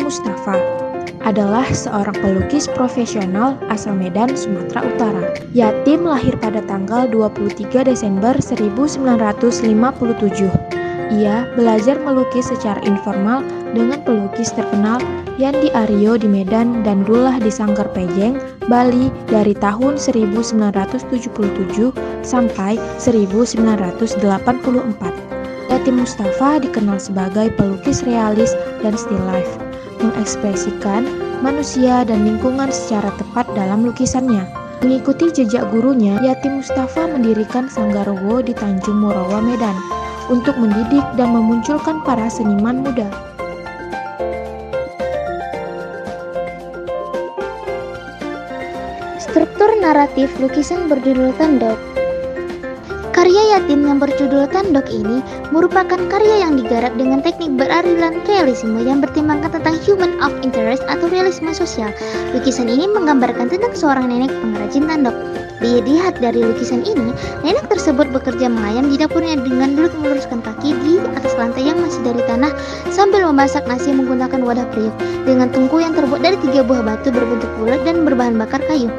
Mustafa adalah seorang pelukis profesional asal Medan, Sumatera Utara. Yatim lahir pada tanggal 23 Desember 1957. Ia belajar melukis secara informal dengan pelukis terkenal Yandi Aryo di Medan dan Dullah di Sanggar Pejeng, Bali dari tahun 1977 sampai 1984. Yatim Mustafa dikenal sebagai pelukis realis dan still life, mengekspresikan manusia dan lingkungan secara tepat dalam lukisannya. Mengikuti jejak gurunya, Yatim Mustafa mendirikan Sanggarwo di Tanjung Morawa, Medan, untuk mendidik dan memunculkan para seniman muda. Struktur naratif lukisan berjudul Tandok. Karya Yatim yang berjudul Tandok ini merupakan karya yang digarap dengan teknik beraliran realisme yang bertimbangkan tentang human of interest atau realisme sosial. Lukisan ini menggambarkan tentang seorang nenek pengrajin tandok. Dilihat dari lukisan ini, nenek tersebut bekerja mengayam di dapurnya dengan duduk meluruskan kaki di atas lantai yang masih dari tanah sambil memasak nasi menggunakan wadah periuk dengan tungku yang terbuat dari 3 buah batu berbentuk bulat dan berbahan bakar kayu.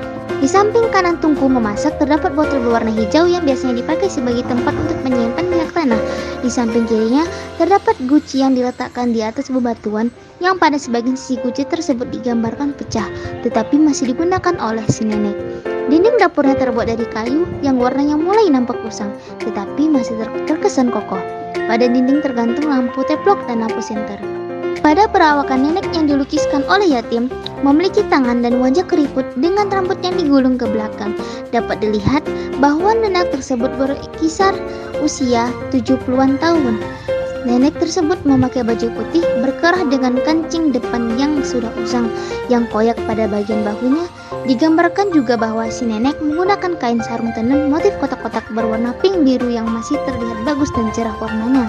Di samping kanan tungku memasak terdapat botol berwarna hijau yang biasanya dipakai sebagai tempat untuk menyimpan minyak tanah. Di samping kirinya terdapat guci yang diletakkan di atas bebatuan yang pada sebagian sisi guci tersebut digambarkan pecah tetapi masih digunakan oleh si nenek. Dinding dapurnya terbuat dari kayu yang warnanya mulai nampak usang tetapi masih terkesan kokoh. Pada dinding tergantung lampu teplok dan lampu senter. Pada perawakan nenek yang dilukiskan oleh Yatim memiliki tangan dan wajah keriput dengan rambut yang digulung ke belakang. Dapat dilihat bahwa nenek tersebut berkisar usia 70-an tahun. Nenek tersebut memakai baju putih berkerah dengan kancing depan yang sudah usang yang koyak pada bagian bahunya. Digambarkan juga bahwa si nenek menggunakan kain sarung tenun motif kotak-kotak berwarna pink biru yang masih terlihat bagus dan cerah warnanya.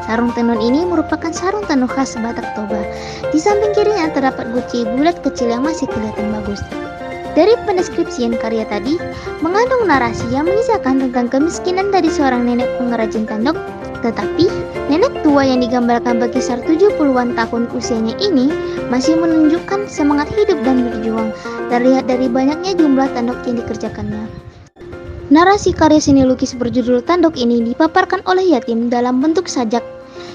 Sarung tenun ini merupakan sarung tenun khas Batak Toba. Di samping kirinya terdapat guci bulat kecil yang masih kelihatan bagus. Dari pendeskripsian karya tadi, mengandung narasi yang mengisahkan tentang kemiskinan dari seorang nenek pengrajin tandok. Tetapi, nenek tua yang digambarkan berkisar 70-an tahun usianya ini masih menunjukkan semangat hidup dan berjuang, terlihat dari banyaknya jumlah tandok yang dikerjakannya. Narasi karya seni lukis berjudul Tandok ini dipaparkan oleh Yatim dalam bentuk sajak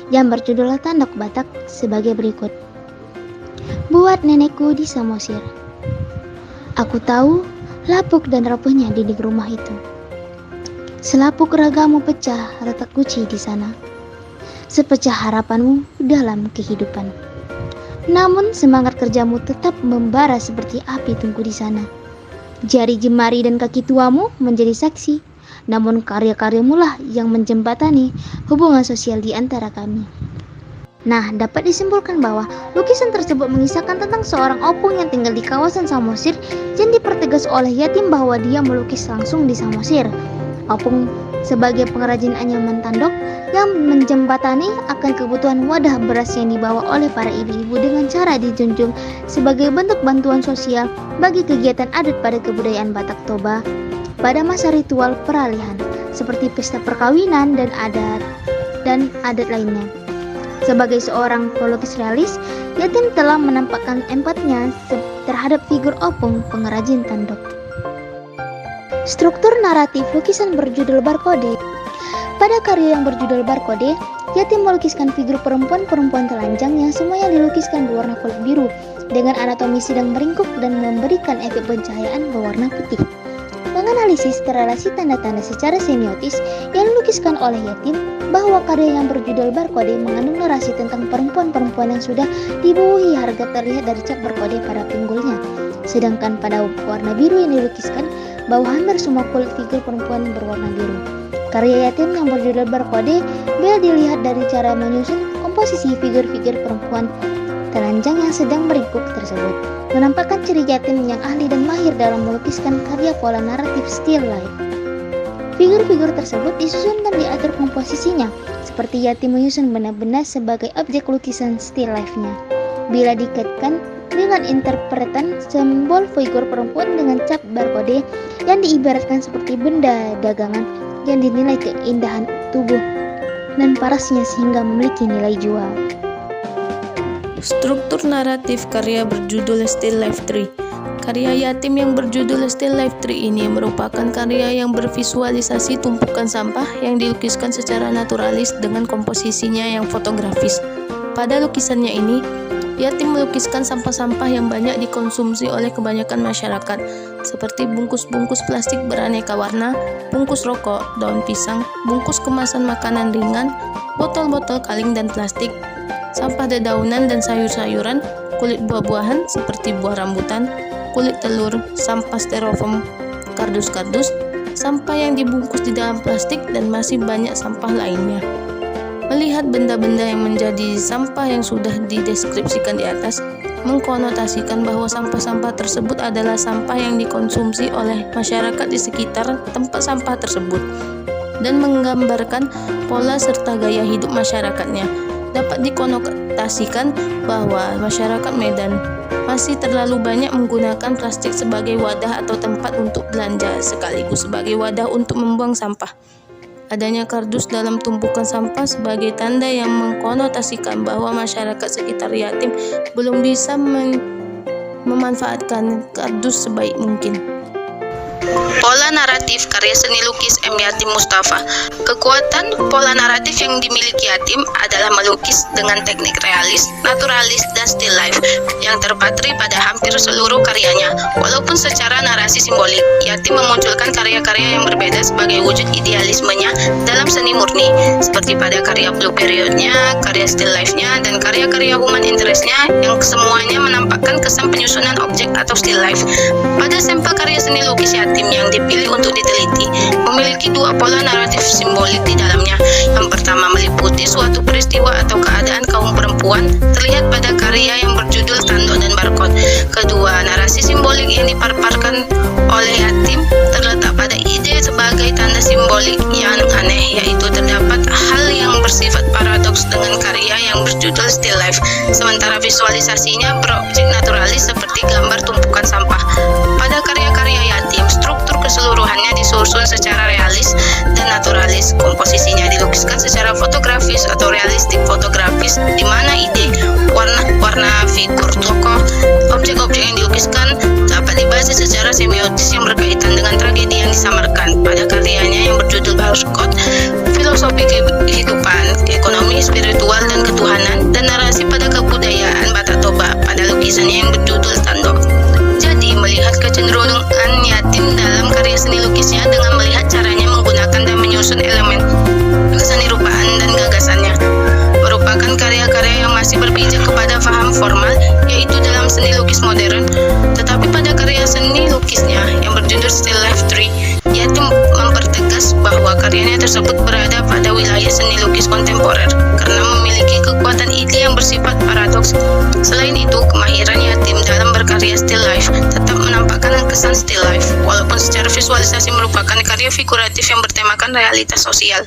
yang berjudul Tandok Batak sebagai berikut. Buat nenekku di Samosir. Aku tahu lapuk dan rapuhnya dinding rumah itu. Selapuk ragamu pecah retak guci di sana. Sepecah harapanmu dalam kehidupan. Namun semangat kerjamu tetap membara seperti api tungku di sana. Jari jemari dan kaki tuamu menjadi saksi, namun karya-karyamu lah yang menjembatani hubungan sosial di antara kami. Nah, dapat disimpulkan bahwa lukisan tersebut mengisahkan tentang seorang opung yang tinggal di kawasan Samosir yang dipertegas oleh Yatim bahwa dia melukis langsung di Samosir. Opung sebagai pengrajin anyaman tandok yang menjembatani akan kebutuhan wadah beras yang dibawa oleh para ibu-ibu dengan cara dijunjung sebagai bentuk bantuan sosial bagi kegiatan adat pada kebudayaan Batak Toba pada masa ritual peralihan seperti pesta perkawinan dan adat lainnya. Sebagai seorang pelukis realis, Yatim telah menampakkan empatinya terhadap figur opung pengrajin tandok. Struktur naratif lukisan berjudul Barkode. Pada karya yang berjudul Barkode, Yatim melukiskan figur perempuan-perempuan telanjang yang semuanya dilukiskan berwarna kulit biru dengan anatomi sedang meringkuk dan memberikan efek pencahayaan berwarna putih. Menganalisis relasi tanda-tanda secara semiotis yang dilukiskan oleh Yatim bahwa karya yang berjudul Barkode mengandung narasi tentang perempuan-perempuan yang sudah dibubuhi harga terlihat dari cap barkode pada pinggulnya. Sedangkan pada warna biru yang dilukiskan bahwa hampir semua kulit figur perempuan berwarna biru. Karya Yatim yang berjudul Barkode bila dilihat dari cara menyusun komposisi figur-figur perempuan telanjang yang sedang meringkuk tersebut, menampakkan ciri Yatim yang ahli dan mahir dalam melukiskan karya pola naratif still life. Figur-figur tersebut disusun dan diatur komposisinya, seperti Yatim menyusun benda-benda sebagai objek lukisan still life-nya. Bila dikaitkan dengan interpretan simbol figur perempuan dengan cap barkode yang diibaratkan seperti benda dagangan yang dinilai keindahan tubuh dan parasnya sehingga memiliki nilai jual. Struktur naratif karya berjudul Still Life 3. Karya Yatim yang berjudul Still Life 3 ini merupakan karya yang bervisualisasi tumpukan sampah yang dilukiskan secara naturalis dengan komposisinya yang fotografis. Pada lukisannya ini, Yatim melukiskan sampah-sampah yang banyak dikonsumsi oleh kebanyakan masyarakat, seperti bungkus-bungkus plastik beraneka warna, bungkus rokok, daun pisang, bungkus kemasan makanan ringan, botol-botol kaleng dan plastik, sampah dedaunan dan sayur-sayuran, kulit buah-buahan seperti buah rambutan, kulit telur, sampah styrofoam, kardus-kardus, sampah yang dibungkus di dalam plastik, dan masih banyak sampah lainnya. Melihat benda-benda yang menjadi sampah yang sudah dideskripsikan di atas, mengkonotasikan bahwa sampah-sampah tersebut adalah sampah yang dikonsumsi oleh masyarakat di sekitar tempat sampah tersebut, dan menggambarkan pola serta gaya hidup masyarakatnya. Dapat dikonotasikan bahwa masyarakat Medan masih terlalu banyak menggunakan plastik sebagai wadah atau tempat untuk belanja, sekaligus sebagai wadah untuk membuang sampah. Adanya kardus dalam tumpukan sampah sebagai tanda yang mengkonotasikan bahwa masyarakat sekitar yatim belum bisa memanfaatkan kardus sebaik mungkin. Pola naratif karya seni lukis M. Yatim Mustafa. Kekuatan pola naratif yang dimiliki Yatim adalah melukis dengan teknik realis, naturalis, dan still life yang terpatri pada hampir seluruh karyanya. Walaupun secara narasi simbolik, Yatim memunculkan karya-karya yang berbeda sebagai wujud idealismenya dalam seni murni, seperti pada karya blue period-nya, karya still life-nya, dan karya-karya human interest-nya yang semuanya menampakkan kesan penyusunan objek atau still life. Pada sampel karya seni lukis Yatim yang dipilih untuk diteliti memiliki dua pola naratif simbolik di dalamnya. Yang pertama meliputi suatu peristiwa atau keadaan kaum perempuan terlihat pada karya yang berjudul Tanduk dan Barcode. Kedua, narasi simbolik yang dipaparkan oleh Yatim terletak pada ide sebagai tanda simbolik yang aneh, yaitu terdapat hal yang bersifat paradoks dengan karya yang berjudul Still Life, sementara visualisasinya berobjek naturalis seperti gambar tumpukan sampah. Pada karya-karya Yatim, struktur keseluruhannya disusun secara realis dan naturalis. Komposisinya dilukiskan secara fotografis atau realistik fotografis, di mana ide, warna-warna, figur tokoh, objek-objek yang dilukiskan dapat dibaca secara semiotis yang berkaitan dengan tragedi yang disamarkan. Pada karyanya yang berjudul Barcode, filosofi kehidupan, ekonomi, spiritual, dan ketuhanan, dan narasi pada kebudayaan Batak Toba pada lukisannya yang berjudul Tanduk. Jadi, melihat kecenderungan Yatim dalam karya seni lukisnya dengan melihat caranya menggunakan dan menyusun elemen kesenirupaan dan gagasannya, merupakan karya-karya yang masih berpijak kepada paham formal, yaitu dalam seni lukis modern. Tetapi pada karya seni lukisnya yang berjudul Still Life 3, Yatim mempertegas bahwa karyanya tersebut berada pada wilayah seni lukis kontemporer karena memiliki kekuatan ide yang bersifat paradoks. Selain itu, kemahiran Yatim dalam berkarya Still Life tetap menampakkan kesan still life, walaupun secara visualisasi merupakan karya figuratif yang bertemakan realitas sosial.